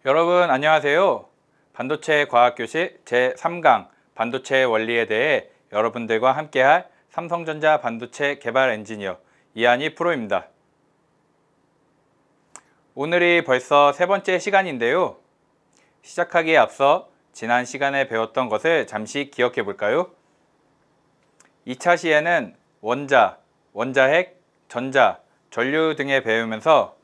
여러분 안녕하세요. 반도체 과학교실 제3강 반도체 원리에 대해 여러분들과 함께할 삼성전자 반도체 개발 엔지니어 이한희 프로입니다. 오늘이 벌써 세 번째 시간인데요. 시작하기에 앞서 지난 시간에 배웠던 것을 잠시 기억해 볼까요? 2차 시에는 원자, 원자핵, 전자, 전류 등에 배우면서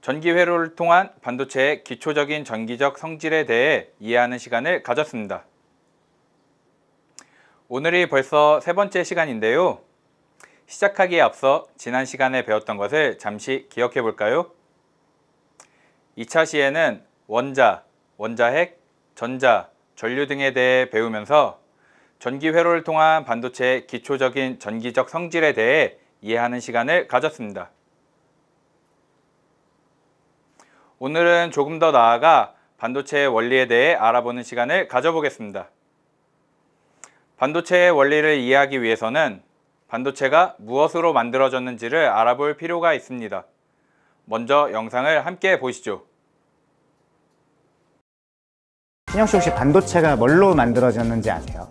전기 회로를 통한 반도체의 기초적인 전기적 성질에 대해 이해하는 시간을 가졌습니다. 오늘이 벌써 세 번째 시간인데요. 시작하기에 앞서 지난 시간에 배웠던 것을 잠시 기억해 볼까요? 2차 시에는 원자, 원자핵, 전자, 전류 등에 대해 배우면서 전기 회로를 통한 반도체의 기초적인 전기적 성질에 대해 이해하는 시간을 가졌습니다. 오늘은 조금 더 나아가 반도체의 원리에 대해 알아보는 시간을 가져보겠습니다. 반도체의 원리를 이해하기 위해서는 반도체가 무엇으로 만들어졌는지를 알아볼 필요가 있습니다. 먼저 영상을 함께 보시죠. 신영씨 혹시 반도체가 뭘로 만들어졌는지 아세요?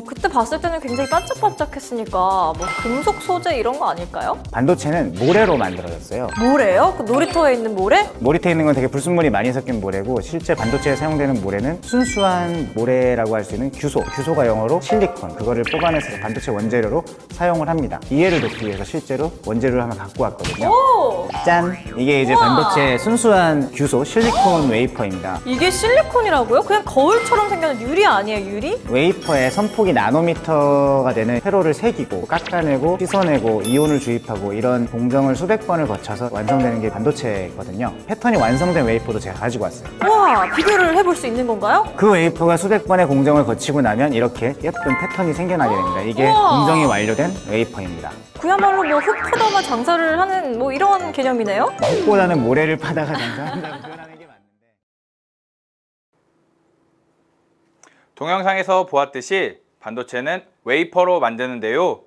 그때 봤을 때는 굉장히 반짝반짝했으니까 뭐 금속 소재 이런 거 아닐까요? 반도체는 모래로 만들어졌어요. 모래요? 그 놀이터에 있는 모래? 놀이터에 있는 건 되게 불순물이 많이 섞인 모래고, 실제 반도체에 사용되는 모래는 순수한 모래라고 할 수 있는 규소가 영어로 실리콘, 그거를 뽑아내서 반도체 원재료로 사용을 합니다. 이해를 돕기 위해서 실제로 원재료를 하나 갖고 왔거든요. 오! 짠! 이게 이제 우와! 반도체의 순수한 규소 실리콘 웨이퍼입니다. 이게 실리콘이라고요? 그냥 거울처럼 생겨는 유리 아니에요, 유리? 웨이퍼의 선폭이 나노미터가 되는 회로를 새기고 깎아내고 씻어내고 이온을 주입하고 이런 공정을 수백 번을 거쳐서 완성되는 게 반도체거든요. 패턴이 완성된 웨이퍼도 제가 가지고 왔어요. 우와, 비교를 해볼 수 있는 건가요? 그 웨이퍼가 수백 번의 공정을 거치고 나면 이렇게 예쁜 패턴이 생겨나게 됩니다. 이게 우와. 공정이 완료된 웨이퍼입니다. 그야말로 뭐 흙 파다가 장사를 하는 뭐 이런 개념이네요? 흙보다는 모래를 파다가 장사한다고 표현하는 게 맞는데, 동영상에서 보았듯이 반도체는 웨이퍼로 만드는데요.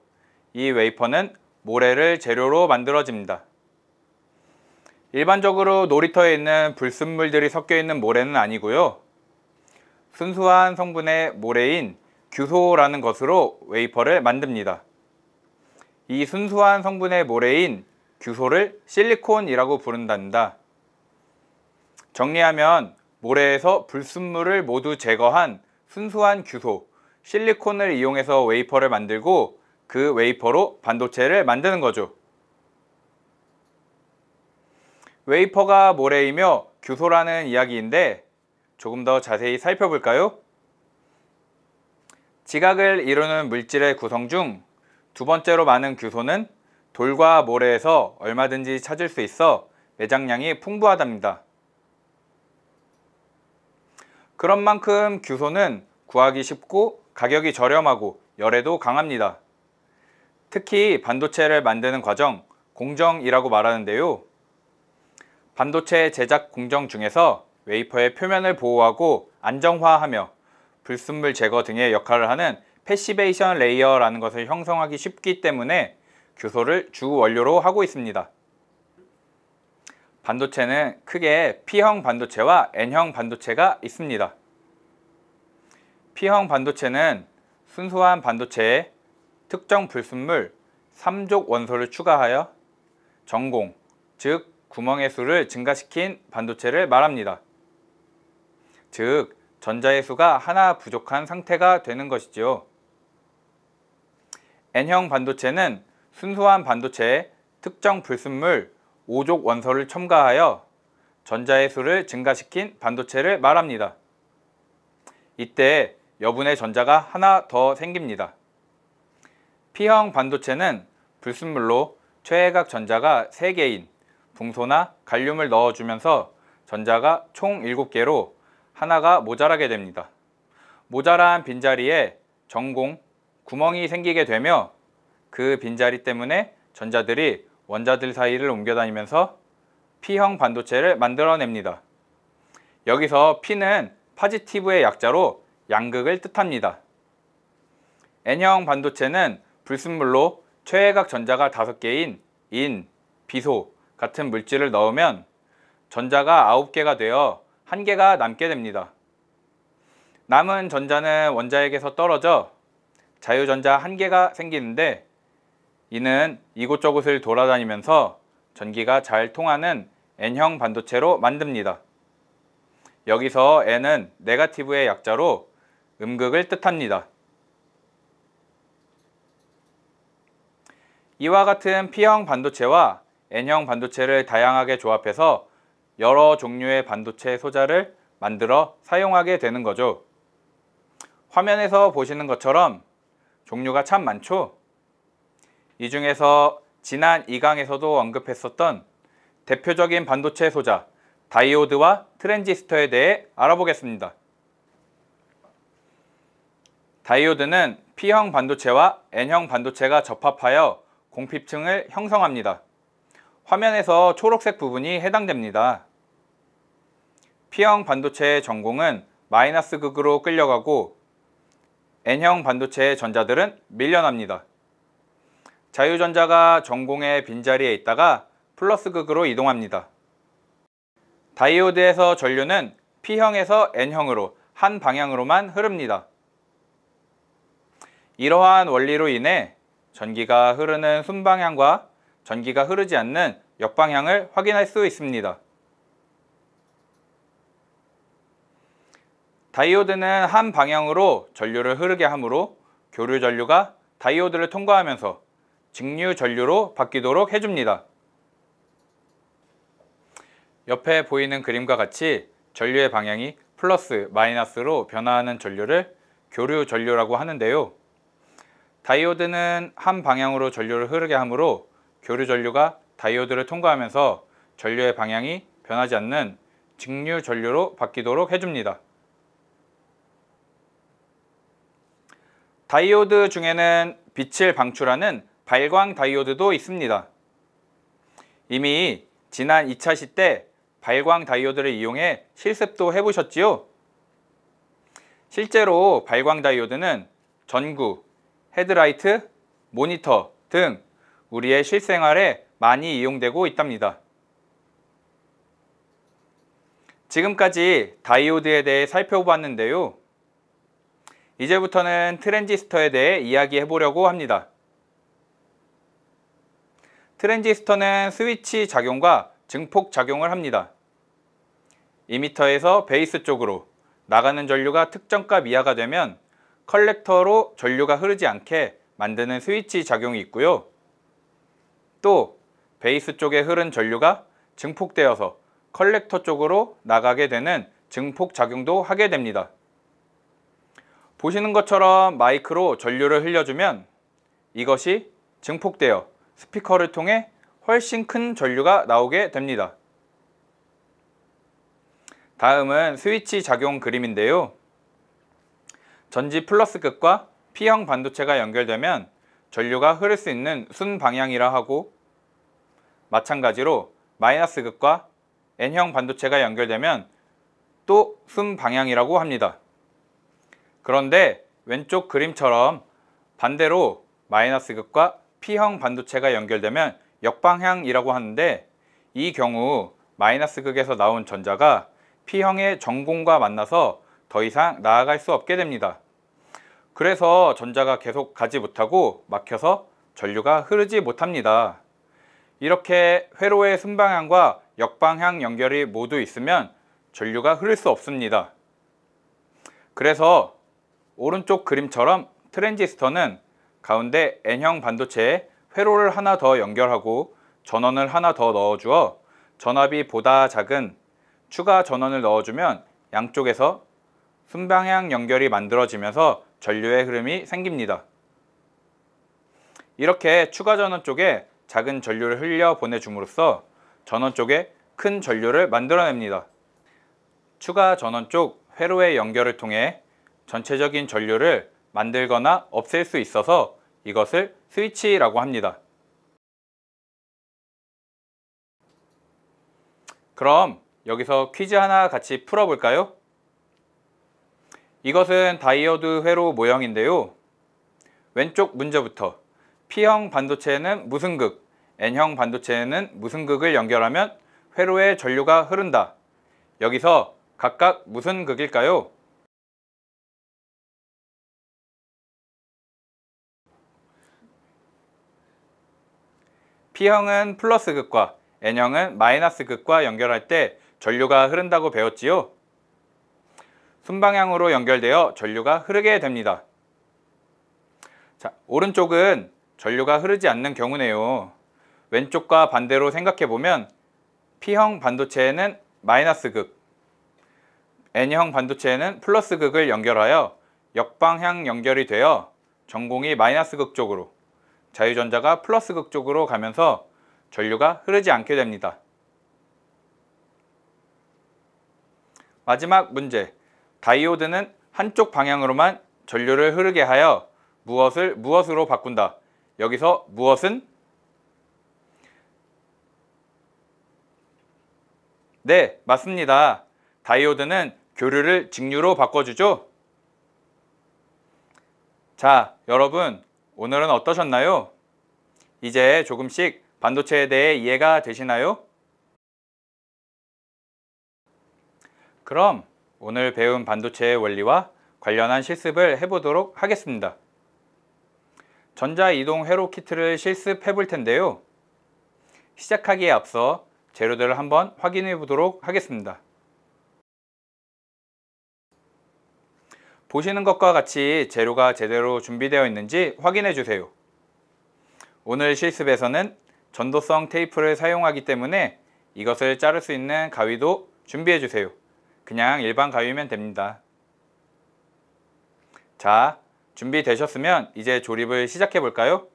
이 웨이퍼는 모래를 재료로 만들어집니다. 일반적으로 놀이터에 있는 불순물들이 섞여 있는 모래는 아니고요. 순수한 성분의 모래인 규소라는 것으로 웨이퍼를 만듭니다. 이 순수한 성분의 모래인 규소를 실리콘이라고 부른답니다. 정리하면 모래에서 불순물을 모두 제거한 순수한 규소, 실리콘을 이용해서 웨이퍼를 만들고 그 웨이퍼로 반도체를 만드는 거죠. 웨이퍼가 모래이며 규소라는 이야기인데 조금 더 자세히 살펴볼까요? 지각을 이루는 물질의 구성 중 두 번째로 많은 규소는 돌과 모래에서 얼마든지 찾을 수 있어 매장량이 풍부하답니다. 그런 만큼 규소는 구하기 쉽고 가격이 저렴하고 열에도 강합니다. 특히 반도체를 만드는 과정, 공정이라고 말하는데요. 반도체 제작 공정 중에서 웨이퍼의 표면을 보호하고 안정화하며 불순물 제거 등의 역할을 하는 패시베이션 레이어라는 것을 형성하기 쉽기 때문에 규소를 주 원료로 하고 있습니다. 반도체는 크게 P형 반도체와 N형 반도체가 있습니다. P형 반도체는 순수한 반도체에 특정 불순물 3족 원소를 추가하여 전공, 즉 구멍의 수를 증가시킨 반도체를 말합니다. 즉 전자의 수가 하나 부족한 상태가 되는 것이지요. N형 반도체는 순수한 반도체에 특정 불순물 5족 원소를 첨가하여 전자의 수를 증가시킨 반도체를 말합니다. 이때 여분의 전자가 하나 더 생깁니다. P형 반도체는 불순물로 최애각 전자가 3개인 붕소나 갈륨을 넣어주면서 전자가 총 7개로 하나가 모자라게 됩니다. 모자란 빈자리에 전공, 구멍이 생기게 되며 그 빈자리 때문에 전자들이 원자들 사이를 옮겨다니면서 P형 반도체를 만들어냅니다. 여기서 P는 파지티브의 약자로 양극을 뜻합니다. N형 반도체는 불순물로 최애각 전자가 5개인 인, 비소 같은 물질을 넣으면 전자가 9개가 되어 1개가 남게 됩니다. 남은 전자는 원자에게서 떨어져 자유전자 1개가 생기는데, 이는 이곳저곳을 돌아다니면서 전기가 잘 통하는 N형 반도체로 만듭니다. 여기서 N은 네거티브의 약자로 음극을 뜻합니다. 이와 같은 P형 반도체와 N형 반도체를 다양하게 조합해서 여러 종류의 반도체 소자를 만들어 사용하게 되는 거죠. 화면에서 보시는 것처럼 종류가 참 많죠? 이 중에서 지난 2강에서도 언급했었던 대표적인 반도체 소자 다이오드와 트랜지스터에 대해 알아보겠습니다. 다이오드는 P형 반도체와 N형 반도체가 접합하여 공핍층을 형성합니다. 화면에서 초록색 부분이 해당됩니다. P형 반도체의 전공은 마이너스 극으로 끌려가고 N형 반도체의 전자들은 밀려납니다. 자유전자가 전공의 빈자리에 있다가 플러스 극으로 이동합니다. 다이오드에서 전류는 P형에서 N형으로 한 방향으로만 흐릅니다. 이러한 원리로 인해 전기가 흐르는 순방향과 전기가 흐르지 않는 역방향을 확인할 수 있습니다. 다이오드는 한 방향으로 전류를 흐르게 하므로 교류 전류가 다이오드를 통과하면서 직류 전류로 바뀌도록 해줍니다. 옆에 보이는 그림과 같이 전류의 방향이 플러스, 마이너스로 변화하는 전류를 교류 전류라고 하는데요. 다이오드는 한 방향으로 전류를 흐르게 하므로 교류 전류가 다이오드를 통과하면서 전류의 방향이 변하지 않는 직류 전류로 바뀌도록 해줍니다. 다이오드 중에는 빛을 방출하는 발광 다이오드도 있습니다. 이미 지난 2차 시 때 발광 다이오드를 이용해 실습도 해보셨지요? 실제로 발광 다이오드는 전구, 헤드라이트, 모니터 등 우리의 실생활에 많이 이용되고 있답니다. 지금까지 다이오드에 대해 살펴보았는데요. 이제부터는 트랜지스터에 대해 이야기해 보려고 합니다. 트랜지스터는 스위치 작용과 증폭 작용을 합니다. 이미터에서 베이스 쪽으로 나가는 전류가 특정 값 이하가 되면 컬렉터로 전류가 흐르지 않게 만드는 스위치 작용이 있고요. 또 베이스 쪽에 흐른 전류가 증폭되어서 컬렉터 쪽으로 나가게 되는 증폭 작용도 하게 됩니다. 보시는 것처럼 마이크로 전류를 흘려주면 이것이 증폭되어 스피커를 통해 훨씬 큰 전류가 나오게 됩니다. 다음은 스위치 작용 그림인데요. 전지 플러스 극과 P형 반도체가 연결되면 전류가 흐를 수 있는 순 방향이라 하고, 마찬가지로 마이너스 극과 N형 반도체가 연결되면 또 순 방향이라고 합니다. 그런데 왼쪽 그림처럼 반대로 마이너스 극과 P형 반도체가 연결되면 역방향이라고 하는데, 이 경우 마이너스 극에서 나온 전자가 P형의 전공과 만나서 더 이상 나아갈 수 없게 됩니다. 그래서 전자가 계속 가지 못하고 막혀서 전류가 흐르지 못합니다. 이렇게 회로의 순방향과 역방향 연결이 모두 있으면 전류가 흐를 수 없습니다. 그래서 오른쪽 그림처럼 트랜지스터는 가운데 N형 반도체에 회로를 하나 더 연결하고 전원을 하나 더 넣어주어 전압이 보다 작은 추가 전원을 넣어주면 양쪽에서 순방향 연결이 만들어지면서 전류의 흐름이 생깁니다. 이렇게 추가 전원 쪽에 작은 전류를 흘려 보내줌으로써 전원 쪽에 큰 전류를 만들어냅니다. 추가 전원 쪽 회로의 연결을 통해 전체적인 전류를 만들거나 없앨 수 있어서 이것을 스위치라고 합니다. 그럼 여기서 퀴즈 하나 같이 풀어볼까요? 이것은 다이오드 회로 모형인데요. 왼쪽 문제부터 P형 반도체에는 무슨 극, N형 반도체에는 무슨 극을 연결하면 회로에 전류가 흐른다. 여기서 각각 무슨 극일까요? P형은 플러스 극과 N형은 마이너스 극과 연결할 때 전류가 흐른다고 배웠지요? 순방향으로 연결되어 전류가 흐르게 됩니다. 자, 오른쪽은 전류가 흐르지 않는 경우네요. 왼쪽과 반대로 생각해보면 P형 반도체에는 마이너스 극, N형 반도체에는 플러스 극을 연결하여 역방향 연결이 되어 전공이 마이너스 극 쪽으로, 자유전자가 플러스 극 쪽으로 가면서 전류가 흐르지 않게 됩니다. 마지막 문제. 다이오드는 한쪽 방향으로만 전류를 흐르게 하여 무엇을 무엇으로 바꾼다. 여기서 무엇은? 네, 맞습니다. 다이오드는 교류를 직류로 바꿔주죠. 자, 여러분, 오늘은 어떠셨나요? 이제 조금씩 반도체에 대해 이해가 되시나요? 그럼 오늘 배운 반도체의 원리와 관련한 실습을 해보도록 하겠습니다. 전자이동 회로 키트를 실습해 볼 텐데요. 시작하기에 앞서 재료들을 한번 확인해 보도록 하겠습니다. 보시는 것과 같이 재료가 제대로 준비되어 있는지 확인해 주세요. 오늘 실습에서는 전도성 테이프를 사용하기 때문에 이것을 자를 수 있는 가위도 준비해 주세요. 그냥 일반 가위면 됩니다. 자, 준비되셨으면 이제 조립을 시작해 볼까요?